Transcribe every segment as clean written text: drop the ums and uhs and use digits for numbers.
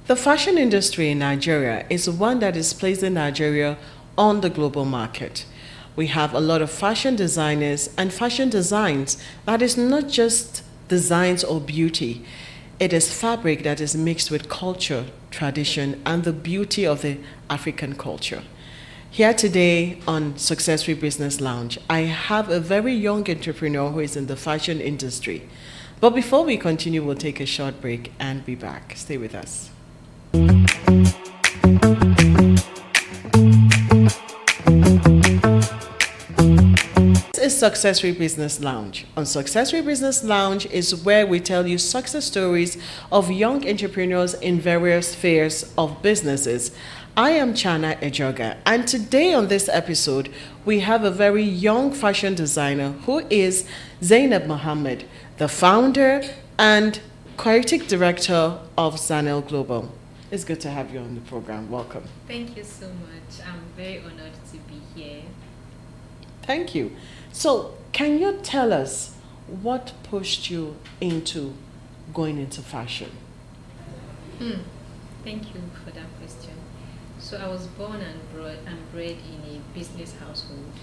The fashion industry in Nigeria is one that is placing Nigeria on the global market. We have a lot of fashion designers and fashion designs that is not just designs or beauty. It is fabric that is mixed with culture, tradition, and the beauty of the African culture. Here today on Successful Business Lounge, I have a very young entrepreneur who is in the fashion industry. But before we continue, we'll take a short break and be back. Stay with us. This is Successful Business Lounge. On Successful Business Lounge is where we tell you success stories of young entrepreneurs in various spheres of businesses. I am Chana Ejoga, and today on this episode, we have a very young fashion designer who is Zainab Muhammad, the founder and creative director of Zanel Global. It's good to have you on the program. Welcome. Thank you so much. I'm very honored to be here. Thank you. So, can you tell us what pushed you into going into fashion? Thank you for that question. So I was born and bred in a business household.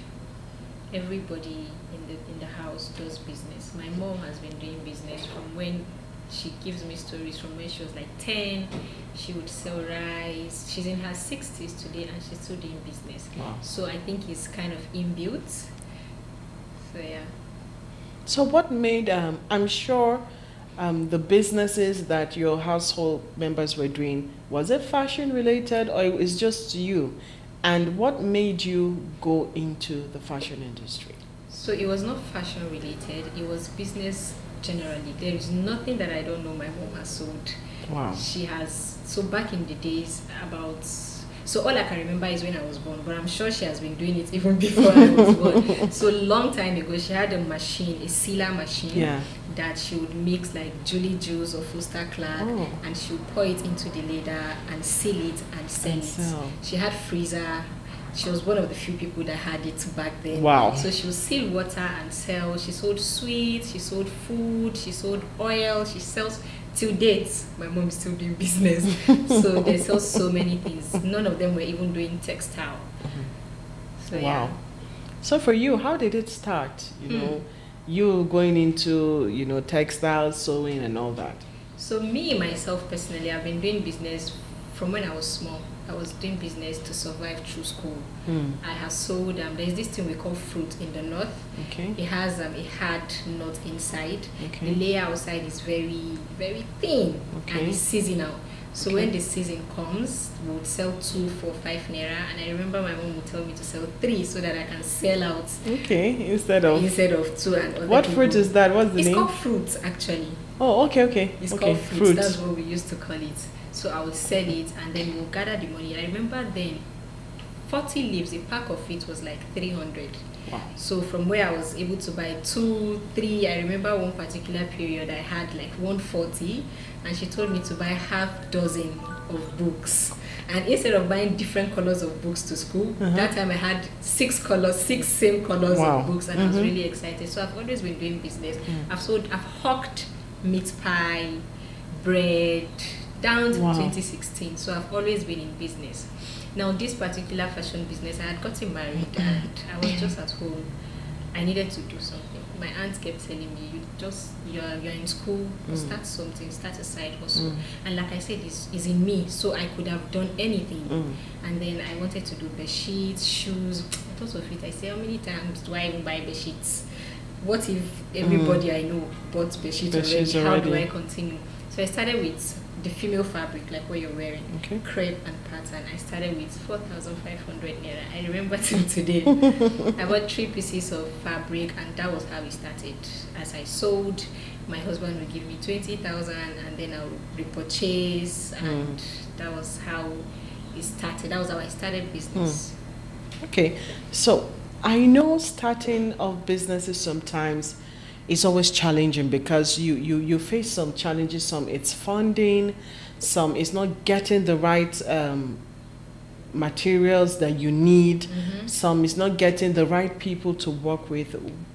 Everybody in the house does business. My mom has been doing business from when she gives me stories from when she was like 10. She would sell rice. She's in her 60s today and she's still doing business. Wow. So I think it's kind of inbuilt. So yeah. So what made, I'm sure the businesses that your household members were doing, was it fashion related or it was just you? And what made you go into the fashion industry? So it was not fashion related. It was business generally. There is nothing that I don't know my mom has sold. Wow. She has, so back in the days so all I can remember is when I was born, but I'm sure she has been doing it even before I was born. So long time ago, she had a machine, a sealer machine, that she would mix like Julie Juice or Fuster Clark, and she would pour it into the leather and seal it and sell it. She had freezer. She was one of the few people that had it back then. Wow. So she would seal water and sell. She sold sweets, she sold food, she sold oil, she sells. Till date, my mom is still doing business. So they sell so many things. None of them were even doing textile. So wow. Yeah. So for you, how did it start? You know, you going into, textiles, sewing and all that. So me, myself personally, I've been doing business from when I was small. I was doing business to survive through school. I have sold, there's this thing we call fruit in the north. Okay. It has a hard nut inside. Okay. The layer outside is very, very thin, and it's seasonal. So when the season comes, we would sell 2, 4, 5 naira. And I remember my mom would tell me to sell 3 so that I can sell out. Okay, instead of 2 and other What people. fruit is that? What's the name? It's called fruit, actually. Oh, okay. It's okay. called fruit. That's what we used to call it. So I would sell it and then we'll gather the money. I remember then 40 leaves, a pack of it was like 300. Wow. So from where I was able to buy 2, 3, I remember one particular period I had like 140 and she told me to buy half dozen of books. And instead of buying different colors of books to school, that time I had 6 same colors of books, and I was really excited. So I've always been doing business. I've hawked meat pie, bread, down to 2016. So I've always been in business. Now this particular fashion business, I had gotten married and I was just at home. I needed to do something. My aunt kept telling me, you're in school, start something, start a side hustle. And like I said, it's in me, so I could have done anything. And then I wanted to do bed sheets, shoes. I thought of it. I said, how many times do I even buy bed sheets? What if everybody I know bought bed sheets already? How do I continue? So I started with the female fabric, like what you're wearing, crepe and pattern. I started with 4,500 naira. I remember till today. I bought 3 pieces of fabric, and that was how it started. As I sold, my husband would give me 20,000, and then I would repurchase, and that was how it started. That was how I started business. Okay, so I know starting of businesses sometimes it's always challenging because you face some challenges. Some it's funding, some it's not getting the right materials that you need, some is not getting the right people to work with.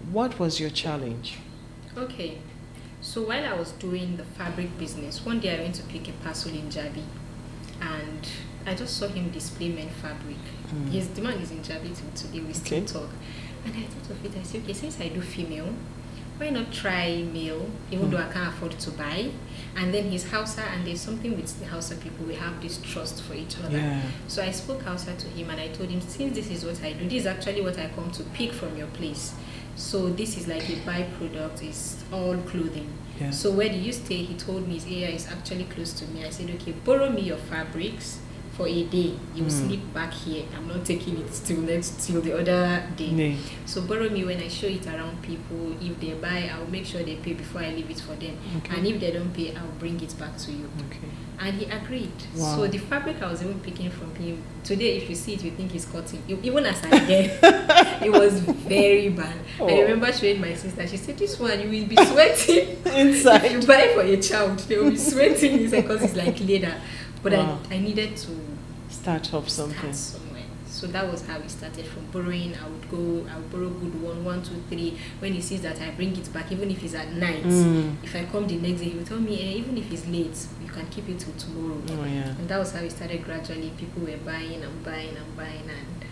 What was your challenge? Okay, so while I was doing the fabric business, one day I went to pick a parcel in Jabi. and I just saw him display men fabric. His demand is in Jabi till today. We still talk, and I thought of it. I said, okay, since I do female, why not try male, even though I can't afford to buy? And then he's Hausa, and there's something with the Hausa people, we have this trust for each other. Yeah. So I spoke Hausa to him, and I told him, since this is what I do, this is actually what I come to pick from your place. So this is like a byproduct, it's all clothing. Yeah. So where do you stay? He told me his area is actually close to me. I said, okay, borrow me your fabrics for a day. You sleep back here. I'm not taking it till the other day. Nee. So borrow me. When I show it around people, if they buy, I'll make sure they pay before I leave it for them. Okay. And if they don't pay, I'll bring it back to you. Okay. And he agreed. Wow. So the fabric I was even picking from him today, if you see it, you think he's cotton. Even as I get, it was very bad. Oh. I remember showing my sister. She said, "This one you will be sweating Inside." If you buy for a child, they will be sweating inside because it's like leather." But Wow. I needed to Start off something. start somewhere. So that was how we started. From borrowing, I would borrow good one, two, three. When he sees that I bring it back, even if it's at night, if I come the next day, he will tell me, even if it's late, you can keep it till tomorrow. Oh, yeah. And that was how we started gradually. People were buying and buying and buying, and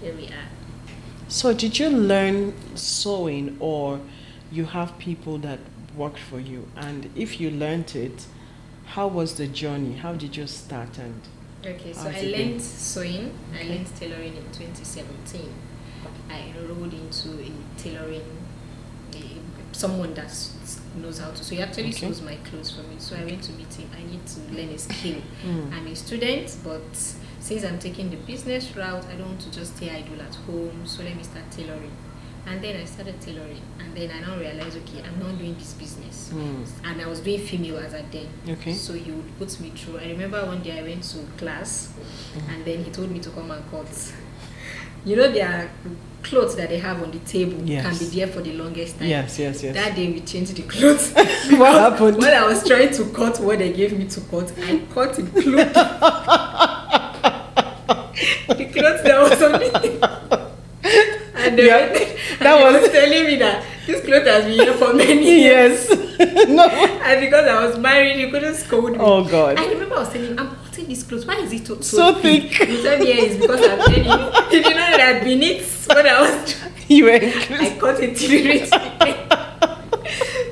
here we are. So did you learn sewing, or you have people that worked for you? And if you learned it, how was the journey? How did you start? And Okay, so how's I it been? learned sewing. I learned tailoring in 2017. I enrolled into a tailoring, someone that knows how to. So he actually sews my clothes for me. So I went to meet him. I need to learn a skill. I'm a student, but since I'm taking the business route, I don't want to just stay idle at home. So let me start tailoring. And then I started tailoring, and then I now realized, okay, I'm not doing this business. And I was doing female as at then. Okay. So he would put me through. I remember one day I went to class, and then he told me to come and cut. You know, there are clothes that they have on the table can be there for the longest time. Yes. That day we changed the clothes. What happened? When I was trying to cut what they gave me to cut, I cut including the clothes that was on it. And they was telling me that this clothes has been here for many years. No. And because I was married, you couldn't scold me. Oh God. I remember I was telling him, I'm cutting this clothes. Why is it So thick? He said, yeah, it's because I'm telling you. Did you know that beneath what I was trying? You were I cut it till it.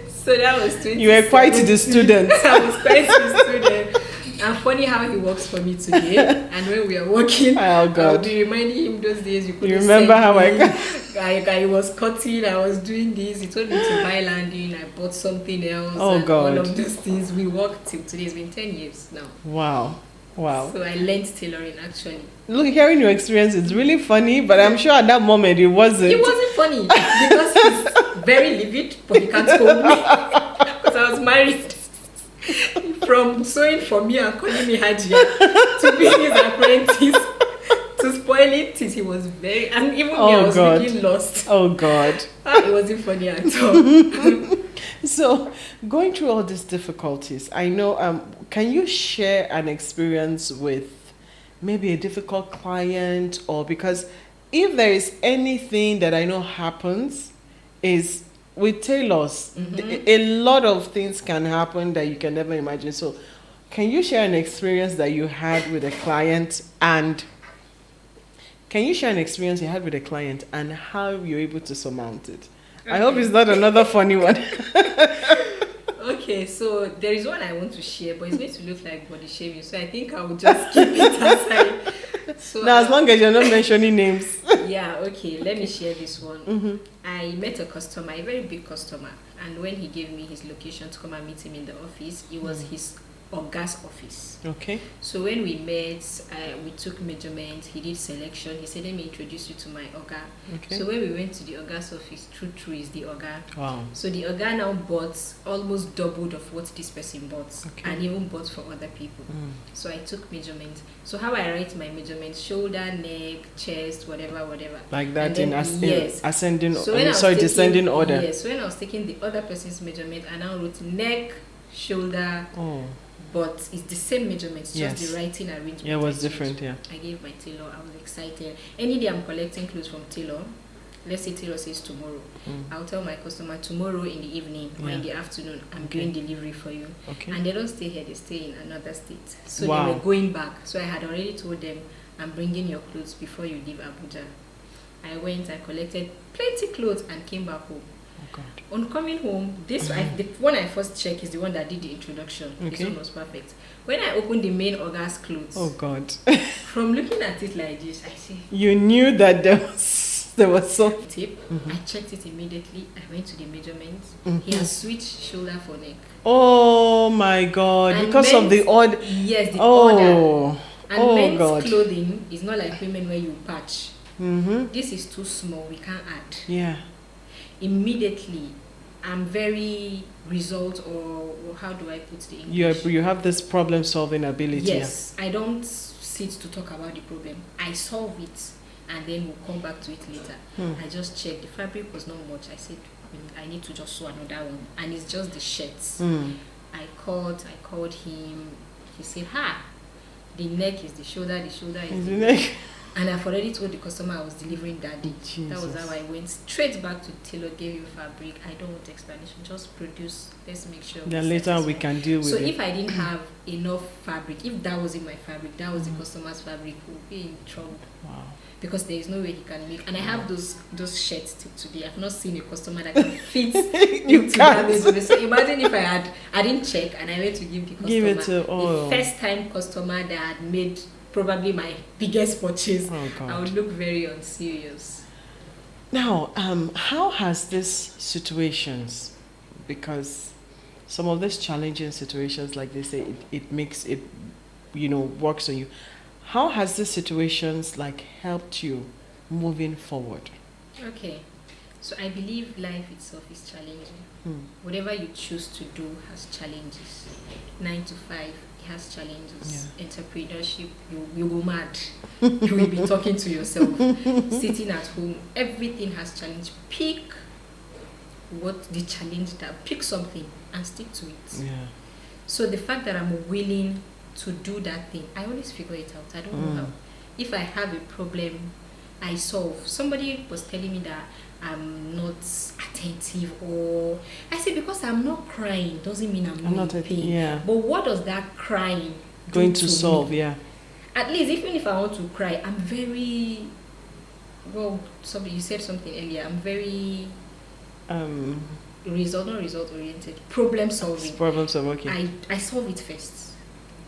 So that was 20. You were quite the student. I was quite the student. And funny how he works for me today. And when we are working, Oh God. I'll be reminding him those days. You remember how I was cutting, I was doing this. He told me to buy landing. I bought something else. Oh, and God. all of those things. We worked till today. It's been 10 years now. Wow. So I learned tailoring actually. Look, hearing your experience is really funny, but I'm sure at that moment it wasn't. It wasn't funny because he's very livid, but he can't scold me because I was married. From sewing for me and calling me Hajia to being his apprentice to spoil it, he was very, and even me, I was looking lost. Oh God. It wasn't funny at all. So, going through all these difficulties, I know, can you share an experience with maybe a difficult client? Or because if there is anything that I know happens is with tailors, a lot of things can happen that you can never imagine. So can you share an experience that you had with a client, and can you share an experience you had with a client and how you're able to surmount it? Okay. I hope it's not another funny one. Okay, so there is one I want to share, but it's going to look like body shaming, so I think I will just keep it aside. So now, as long as you're not mentioning names. Yeah, okay, let me share this one. I met a customer, a very big customer, and when he gave me his location to come and meet him in the office, it was his Oga's office. Okay. So when we met, we took measurements, he did selection, he said, let me introduce you to my Oga. Okay. So when we went to the Oga's office, true is the Oga. Wow. So the Oga now bought almost doubled of what this person bought, and even bought for other people. So I took measurements. So how I write my measurements: shoulder, neck, chest, whatever. Like that then, in ascending, so descending order. Yes, so when I was taking the other person's measurement, I now wrote neck, shoulder, but it's the same measurements, just the writing arrangement. Yeah, it was different, I gave my tailor, I was excited. Any day I'm collecting clothes from tailor, let's say tailor says tomorrow, I'll tell my customer tomorrow in the evening or in the afternoon, I'm doing delivery for you. Okay. And they don't stay here, they stay in another state. So Wow. they were going back. So I had already told them, I'm bringing your clothes before you leave Abuja. I went, I collected plenty clothes and came back home. Oh God. On coming home, the one I first checked is the one that did the introduction. Okay. This one was perfect. When I opened the main August clothes, Oh God. from looking at it like this, I see You knew that there was some. tape. I checked it immediately. I went to the measurements. He has switched shoulder for neck. Oh my God. And Because of the odd. Yes, the Oh. order. And men's God. clothing is not like women where you patch. Mm-hmm. This is too small. We can't add. Yeah. Immediately, I'm very result or how do I put the English? You have this problem solving ability. Yes, I don't sit to talk about the problem. I solve it and then we'll come back to it later. I just checked. The fabric was not much. I said, I need to just sew another one. And it's just the shirts. I called him. He said, the neck is the shoulder is Is the the neck? And I've already told the customer I was delivering that day. That was Jesus. how I went straight back to tailor, gave you fabric. I don't want explanation. Just produce. Let's make sure. Then later we can deal with So it. if I didn't have enough fabric, if that was in my fabric, that was the customer's fabric, we'll be in trouble. Wow. Because there is no way he can make. And I have those shirts till today. I've not seen a customer that can fit You into that can't. measurement. So imagine if I didn't check and I went to give the customer Give it to the first time customer that had made probably my biggest purchase. Oh God. I would look very unserious. Now, how has this situations, because some of these challenging situations, like they say, it makes it, works on you. How has this situations like helped you moving forward? Okay. So I believe life itself is challenging. Whatever you choose to do has challenges. 9 to 5, it has challenges. Entrepreneurship, you go mad. You will be talking to yourself. Sitting at home, everything has challenge. Pick what the challenge that. Pick something and stick to it. Yeah. So the fact that I'm willing to do that thing, I always figure it out. I don't know how. If I have a problem, I solve. Somebody was telling me that I'm not attentive, or I say because I'm not crying doesn't mean I'm not in pain. Yeah. But what does that crying Going do to me? solve, yeah. At least even if I want to cry, I'm very you said something earlier. I'm very result oriented, problem solving. Problem solving, okay. I solve it first.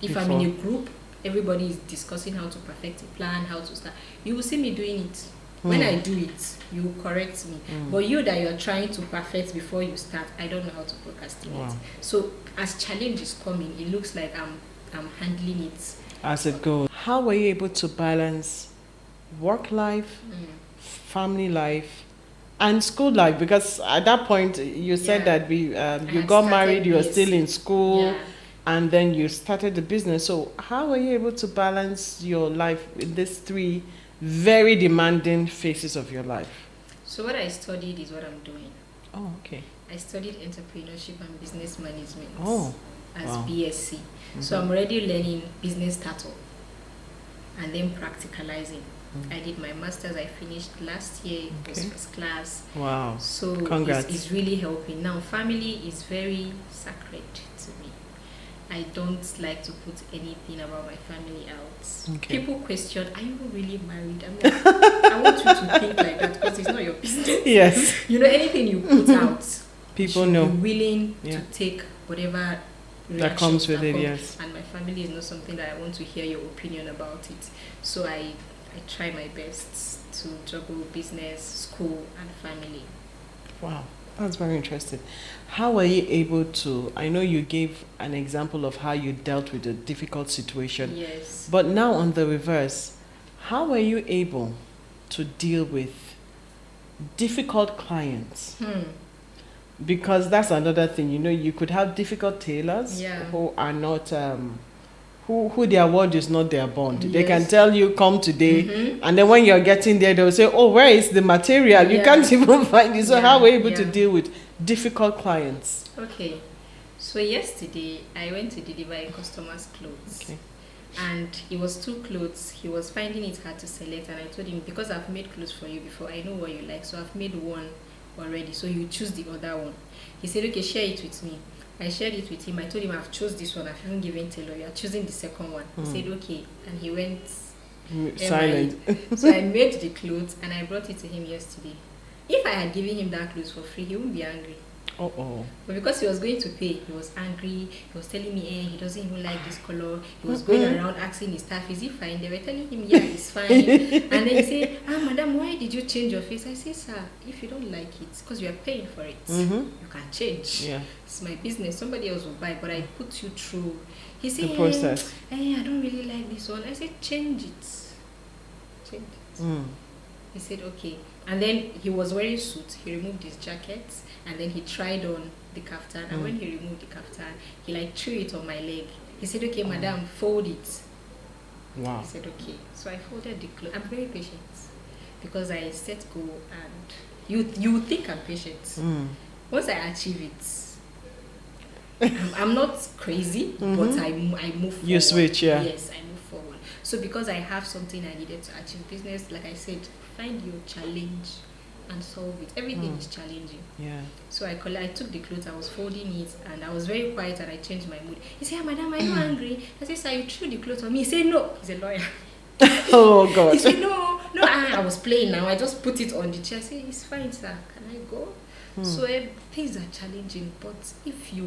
If I'm in a group, everybody is discussing how to perfect a plan, how to start. You will see me doing it. When I do it, you will correct me. But you that you're trying to perfect before you start, I don't know how to procrastinate. Wow. So as challenge is coming, it looks like I'm handling it As it goes. How were you able to balance work life, family life, and school life? Because at that point, you said that you got married, you were still in school, and then you started the business. So how were you able to balance your life in these 3 very demanding phases of your life? So what I studied is what I'm doing. Oh, okay. I studied entrepreneurship and business management as wow. BSc. So I'm already learning business startup and then practicalizing. I did my master's. I finished last year. It was first class. Wow. So Congrats. it's really helping. Now family is very sacred to me. I don't like to put anything about my family out. Okay. People question, are you really married? I'm like, I want you to think like that because it's not your business. Yes. Anything you put out, People you know. should be willing to take whatever That comes with it, come. yes. And my family is not something that I want to hear your opinion about it. So I try my best to juggle business, school, and family. Wow, that's very interesting. How were you able to, I know you gave an example of how you dealt with a difficult situation. Yes. But now on the reverse, how were you able to deal with difficult clients? Because that's another thing, you could have difficult tailors who are not, who their word is not their bond. They can tell you, come today, and then when you're getting there, they'll say, oh, where is the material? You can't even find it. So how were you able to deal with difficult clients? Okay. So yesterday, I went to deliver a customer's clothes. Okay. and it was two clothes. He was finding it hard to select, and I told him, because I've made clothes for you before, I know what you like, so I've made one already, so you choose the other one. He said, okay, share it with me. I shared it with him. I told him I've chose this one. I've even given tailor. You are choosing the second one. He said okay, and he went silent. So I made the clothes and I brought it to him yesterday. If I had given him that clothes for free, he wouldn't be angry. Oh. But because he was going to pay, he was angry. He was telling me, he doesn't even like this color. He was going around asking his staff, is he fine? They were telling him, yeah, it's fine. And then he said, madam, why did you change your face? I said, sir, if you don't like it, because you are paying for it, you can change. Yeah. It's my business. Somebody else will buy, but I put you through. He said, the process. I don't really like this one. I said, change it. Change it. He said, okay. And then he was wearing suit. He removed his jacket and then he tried on the kaftan. And when he removed the kaftan, he like threw it on my leg. He said, okay, madam, fold it. Wow. I said, okay. So I folded the clothes. I'm very patient because I set goal, and you think I'm patient. Once I achieve it, I'm not crazy, but I move forward. You switch, yeah. Yes, I move forward. So because I have something I needed to achieve business, like I said, find your challenge and solve it. Everything is challenging. Yeah. So I took the clothes, I was folding it, and I was very quiet, and I changed my mood. He said, madam, are you angry? I said, sir, you threw the clothes on me. He said, no. He's a lawyer. Oh, God. He said, no, I was playing now. I just put it on the chair. I said, it's fine, sir. Can I go? So things are challenging, but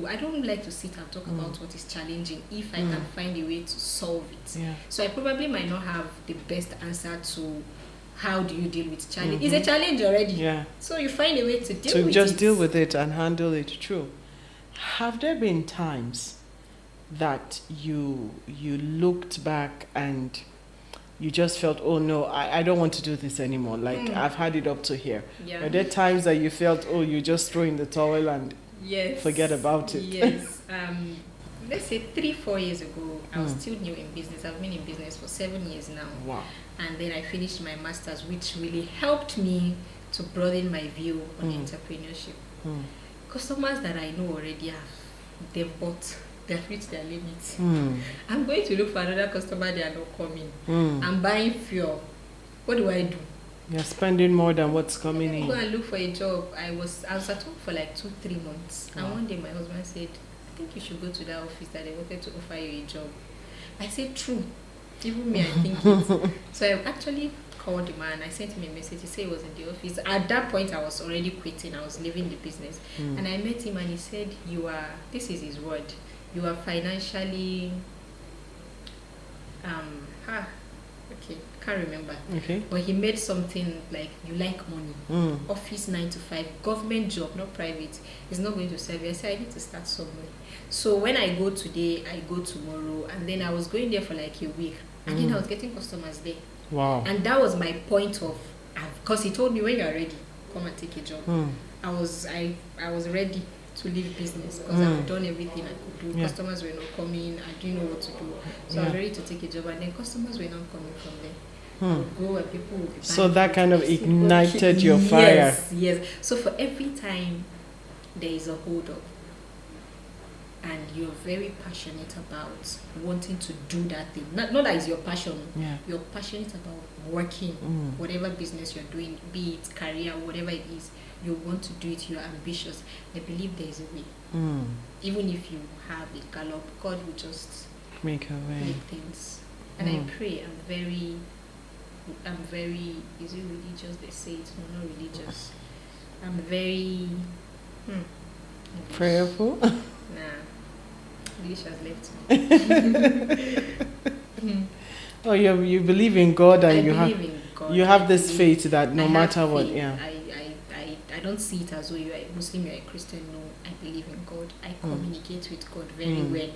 I don't like to sit and talk about what is challenging if I can find a way to solve it. Yeah. So I probably might not have the best answer to how do you deal with challenge. It's a challenge already. Yeah. So you find a way to deal with it. To just deal with it and handle it. True. Have there been times that you looked back and you just felt, oh no, I don't want to do this anymore. Like I've had it up to here. Yeah. Are there times that you felt, oh, you just throw in the towel and forget about it? Yes. Let's say 3-4 years ago, I was still new in business. I've been in business for 7 years now. Wow. And then I finished my master's, which really helped me to broaden my view on entrepreneurship. Customers that I know already they've bought. They've reached their limits. I'm going to look for another customer. They are not coming. I'm buying fuel. What do? You're spending more than what's coming in. Go and look for a job. I was at home for like 2-3 months. And one day my husband said, I think you should go to that office that they wanted to offer you a job. I said, true. Even me, I think it. So I actually called the man. I sent him a message. He said he was in the office. At that point, I was already quitting. I was leaving the business. And I met him and he said, this is his word, you are financially, okay, can't remember. Okay. But he made something like, you like money. Office 9 to 5, government job, not private. It's not going to serve you. I said, I need to start somewhere. So when I go today, I go tomorrow. And then I was going there for like a week. And then I was getting customers there. Wow. And that was my point of, because he told me, when you are ready, come and take a job. I was ready to leave business because I've done everything I could do. Yeah. Customers were not coming. I didn't know what to do. So I was ready to take a job, and then customers were not coming from there. I would go and people would be so that kind of ignited your fire. Yes. So for every time there is a hold up and you're very passionate about wanting to do that thing, not that is your passion. Yeah. You're passionate about working, whatever business you're doing, be it career, whatever it is. You want to do it, you're ambitious. I believe there is a way. Even if you have a gallop, God will just make a way. Make things. And I pray, I'm very, is it religious? They say it, no, not religious. I'm very, prayerful? Nah, English has left me. Oh, you believe in God, and you have this faith that no matter what, I don't see it as though you're a Muslim, you're a Christian. No, I believe in God. I communicate with God very well.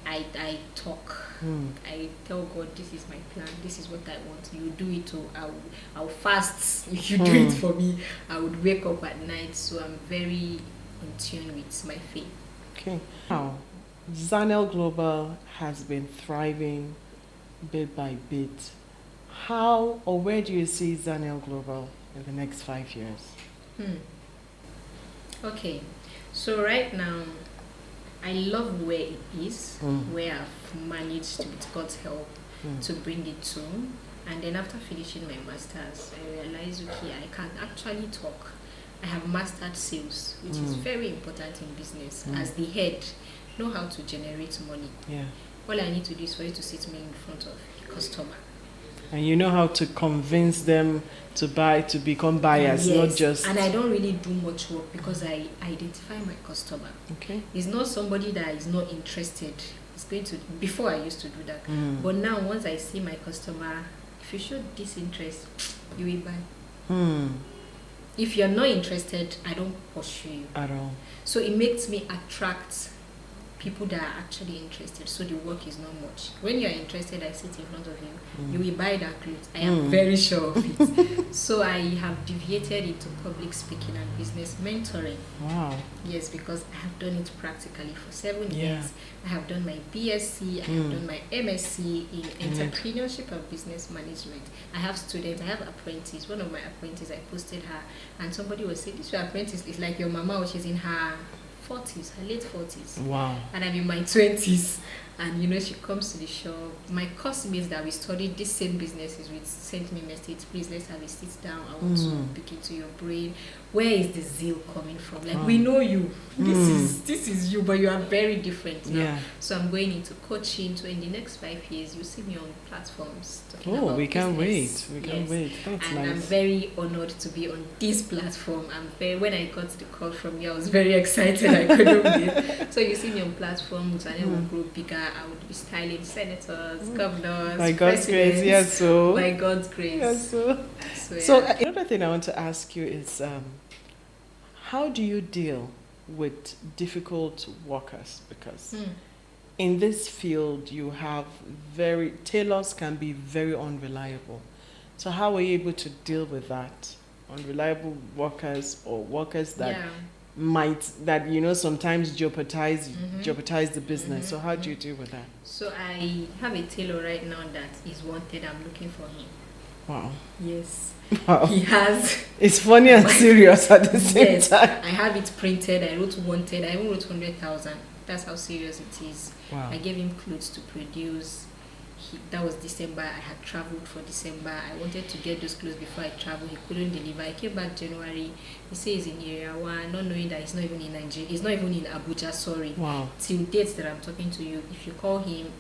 I talk. I tell God, this is my plan. This is what I want. You do it too. I'll fast if you do it for me. I would wake up at night. So I'm very in tune with my faith. Okay. Now, Zanel Global has been thriving bit by bit. How or where do you see Zanel Global in the next 5 years? Okay, so right now I love where it is, where I've managed with God's help to bring it to. And then after finishing my master's, I realized, okay, I can actually talk. I have mastered sales, which is very important in business. As the head, know how to generate money. Yeah. All I need to do is for you to sit me in front of a customer. And you know how to convince them to buy, to become buyers, Yes. not just... And I don't really do much work because I identify my customer. Okay. It's not somebody that is not interested. It's going to... Before I used to do that. But now, once I see my customer, if you show this interest, you will buy. If you're not interested, I don't pursue you. At all. So it makes me attract people that are actually interested, so the work is not much. When you are interested, I sit in front of you, you will buy that clothes. I am very sure of it. So I have deviated into public speaking and business mentoring. Wow. Yes, because I have done it practically for 7 years. I have done my BSc, I have done my MSc in entrepreneurship and business management. I have students, I have apprentices. One of my apprentices, I posted her, and somebody was saying, this your apprentice is like your mama, which is in her 40s, her late 40s. Wow. And I'm in my 20s. And you know, she comes to the shop. My classmates that we studied this same businesses with sent me a message, please let's have a sit down. I want to pick into your brain. Where is the zeal coming from? Like, we know you. This is you, but you are very different now. Yeah. So I'm going into coaching. So in the next 5 years, you'll see me on platforms talking Oh, about we can't business. wait. We can't wait. That's And nice. I'm very honored to be on this platform. When I got the call from you, I was very excited. I couldn't wait. So you see me on platforms, Zanel will grow bigger. I would be styling senators, governors, By God's grace, presidents. yes. So. By God's grace. Yes. So, So yeah. another thing I want to ask you is, how do you deal with difficult workers? Because in this field, you have tailors can be very unreliable. So how are you able to deal with that? Unreliable workers or workers that sometimes jeopardize the business. So how do you deal with that? So I have a tailor right now that is wanted. I'm looking for him. Wow. Yes. Wow. He has. It's funny and serious at the same time. I have it printed. I wrote wanted. I even wrote 100,000. That's how serious it is. Wow. I gave him clothes to produce. That was December. I had traveled for December. I wanted to get those clothes before I traveled. He couldn't deliver. I came back January. He says in Area 1, not knowing that he's not even in Nigeria. He's not even in Abuja, sorry. Wow. Till dates that I'm talking to you, if you call him,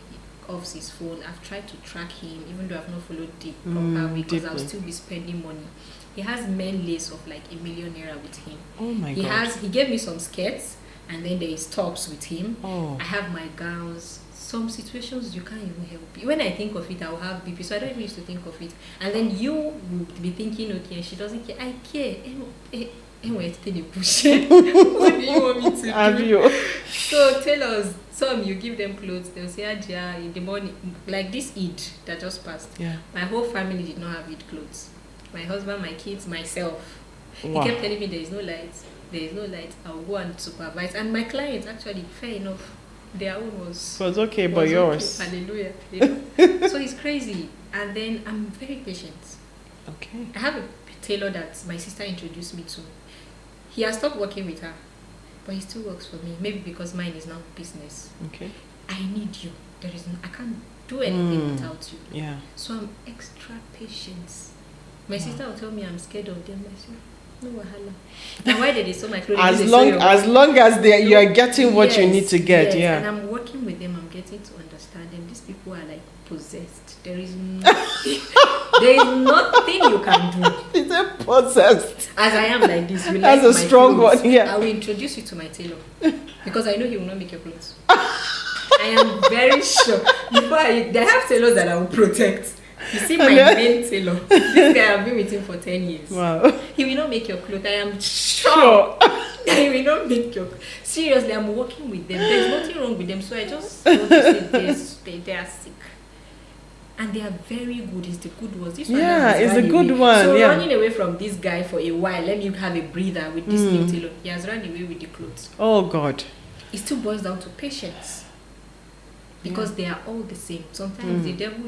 off his phone. I've tried to track him, even though I've not followed the proper way, because I'll still be spending money. He has men lace of like ₦1 million with him. Oh my God. He gave me some skirts, and then there is tops with him. Oh. I have my gowns. Some situations you can't even help it. When I think of it, I will have BP, so I don't even used to think of it. And then you will be thinking, okay, she doesn't care. I care. What do you want me to do? So tailors, some you give them clothes, they'll say, Ajia, in the morning, like this Eid that just passed. Yeah. My whole family did not have Eid clothes. My husband, my kids, myself. Wow. He kept telling me there is no light. There is no light. I'll go and supervise. And my clients, actually, fair enough, their own was okay, but yours. Okay. Hallelujah. You know? So it's crazy. And then I'm very patient. Okay. I have a tailor that my sister introduced me to. He has stopped working with her, but he still works for me. Maybe because mine is now business. Okay. I need you. I can't do anything without you. Yeah. So I'm extra patient. My sister will tell me I'm scared of them. I say, no wahala. Now why did they sew my clothes? As long as you are getting what you need to get, yes. yeah. And I'm working with them. I'm getting to understand them. These people are like possessed. There is nothing. There is nothing you can do. It's a possessed. As I am like this, you That's like a my strong clothes. one, yeah. I will introduce you to my tailor because I know he will not make your clothes. I am very sure. They have tailors that I will protect. You see my main tailor. This guy, I've been with him for 10 years. Wow. He will not make your clothes. I am sure. He will not make your clothes. Seriously, I'm working with them. There's nothing wrong with them. So I just want to say they are sick. And they are very good. It's the good ones. This one it's a good away. one. So yeah. running away from this guy for a while, let me have a breather with this new tailor. He has run away with the clothes. Oh God. It still boils down to patience. Because they are all the same. Sometimes the devil,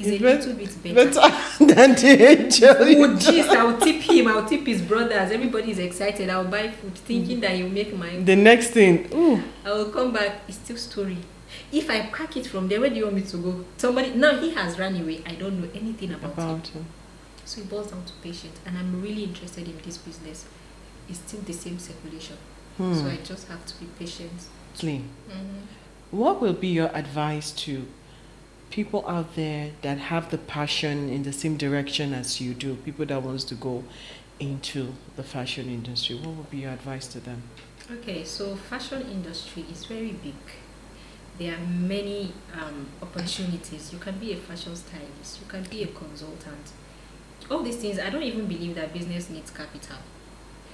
It's a little bit better than the angel. Oh, jeez, I'll tip him. I'll tip his brothers. Everybody is excited. I'll buy food, thinking that he'll make my. The next thing, I will come back. It's still story. If I pack it from there, where do you want me to go? Somebody now he has run away. I don't know anything about him. So it boils down to patience, and I'm really interested in this business. It's still the same circulation, so I just have to be patient. What will be your advice to people out there that have the passion in the same direction as you do, people that wants to go into the fashion industry? What would be your advice to them? Okay, so fashion industry is very big. There are many opportunities. You can be a fashion stylist, you can be a consultant. All these things, I don't even believe that business needs capital.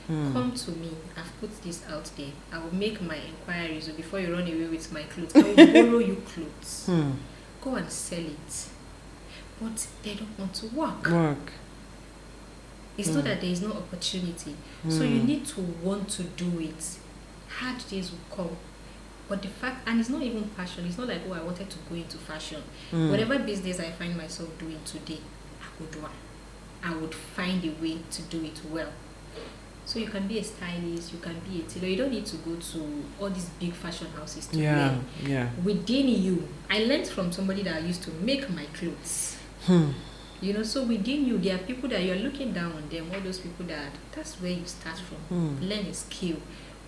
Come to me. I've put this out there. I will make my inquiries. So before you run away with my clothes, I will borrow you clothes. Go and sell it. But they don't want to work. It's not that there is no opportunity. So you need to want to do it. Hard days will come. But the fact, and it's not even passion. It's not like, oh, I wanted to go into fashion. Whatever business I find myself doing today, I could do it. I would find a way to do it well. So you can be a stylist, you can be a tailor. You don't need to go to all these big fashion houses to learn. Within you, I learned from somebody that used to make my clothes. You know, so within you, there are people that you're looking down on them, all those people that's where you start from. Learn a skill.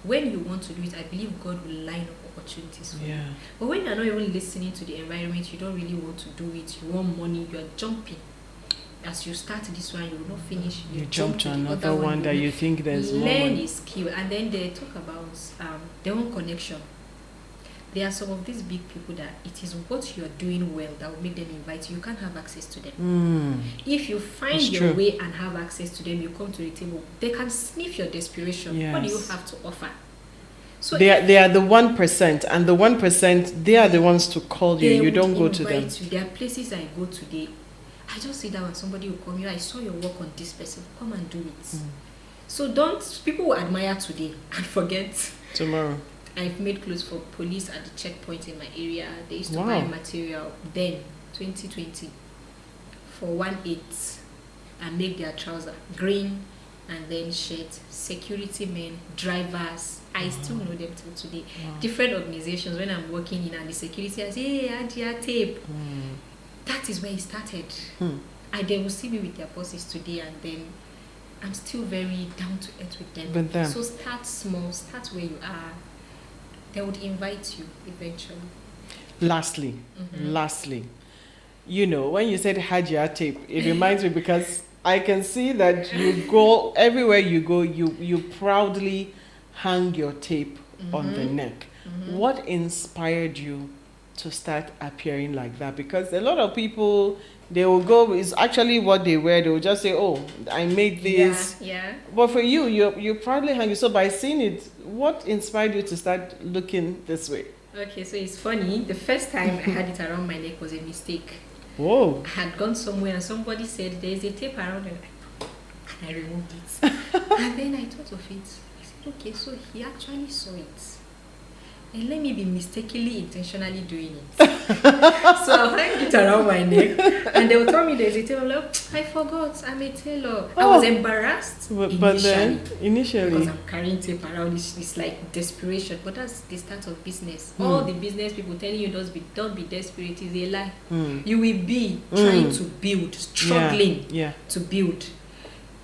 When you want to do it, I believe God will line up opportunities for you. But when you're not even listening to the environment, you don't really want to do it, you want money, you're jumping. As you start this one, you will not finish. You jump to another one that you think there's more. Learn a skill, and then they talk about their own connection. There are some of these big people that it is what you're doing well that will make them invite you. You can't have access to them. If you find your way and have access to them, you come to the table. They can sniff your desperation. What do you have to offer? So they are the 1%, and the 1%, they are the ones to call you. You don't go to them. There are places I go today. I just sit down and somebody will call me. I saw your work on this person. Come and do it. So people will admire today and forget tomorrow. I've made clothes for police at the checkpoint in my area. They used to buy material then, 2020, for 1.8 and make their trouser green, and then shirt. Security men, drivers. I still know them till today. Different organizations. When I'm working in and the security, I say, hey, add your tape. That is where it started. And they will see me with their bosses today, and then I'm still very down to earth with them. So start small, start where you are. They would invite you eventually. Lastly, you know, when you said Hajia tape, it reminds me, because I can see that you go everywhere you go, you proudly hang your tape on the neck. What inspired you to start appearing like that? Because a lot of people, they will go, it's actually what they wear. They will just say, oh, I made this. But for you proudly hang it. So by seeing it, what inspired you to start looking this way? Okay, so it's funny. The first time I had it around my neck was a mistake. Whoa. I had gone somewhere and somebody said, there's a tape around it. And I removed it. And then I thought of it. I said, okay, so he actually saw it. And let me be mistakenly, intentionally doing it. So I'll hang it around my neck, and they'll tell me there's a tailor. I'm like, I forgot, I'm a tailor. I was embarrassed initially. Because I'm carrying tape around, it's like desperation. But that's the start of business. All the business people telling you don't be desperate is a lie. You will be trying to build, struggling to build.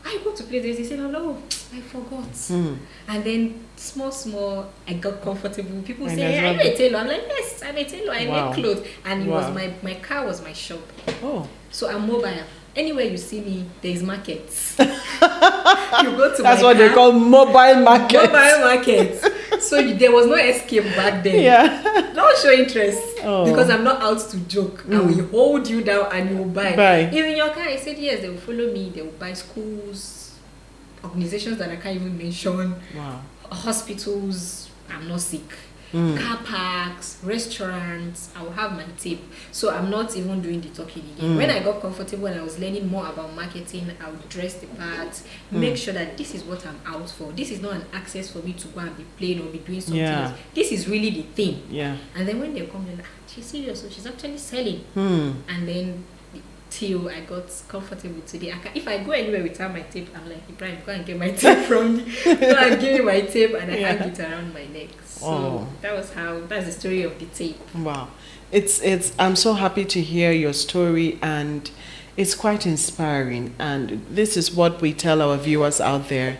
I go to places, they say, oh, I forgot. And then small, I got comfortable. People say, hey, are you a tailor? I'm like, yes, I'm a tailor. I make clothes. And it was my car was my shop. So I'm mobile. Anywhere you see me, there's markets. You go to That's what car, they call mobile markets. Mobile markets. So there was no escape back then. Don't show interest because I'm not out to joke. I will hold you down and you will buy. Even your car, I said yes, they will follow me. They will buy schools, organizations that I can't even mention, hospitals. I'm not sick. Car parks, restaurants, I will have my tape. So I'm not even doing the talking again. When I got comfortable and I was learning more about marketing, I would dress the part, make sure that this is what I'm out for. This is not an access for me to go and be playing or be doing something else. This is really the thing. And then when they come, they're like, she's serious, so she's actually selling. And then till I got comfortable today. If I go anywhere without my tape, I'm like, Ibrahim, go and get my tape from me. Go and give me my tape, and I hang it around my neck. So that's the story of the tape. Wow. I'm so happy to hear your story, and it's quite inspiring. And this is what we tell our viewers out there.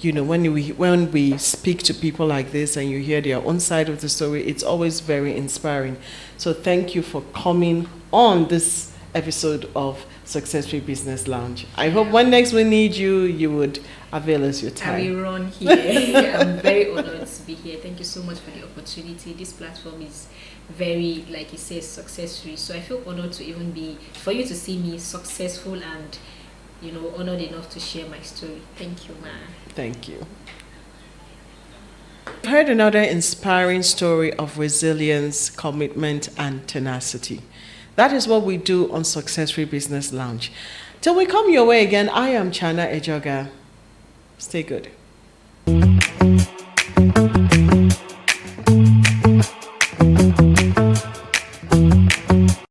You know, when we speak to people like this and you hear their own side of the story, it's always very inspiring. So thank you for coming on this episode of Success Free Business Lounge. I hope when next we need you, you would avail us your time. I will run here. I'm very honored to be here. Thank you so much for the opportunity. This platform is very, like you say, success free. So I feel honored to even for you to see me successful and, you know, honored enough to share my story. Thank you, ma. Thank you. I've heard another inspiring story of resilience, commitment, and tenacity. That is what we do on Success Free Business Lounge. Till we come your way again, I am Chana Ejoga. Stay good.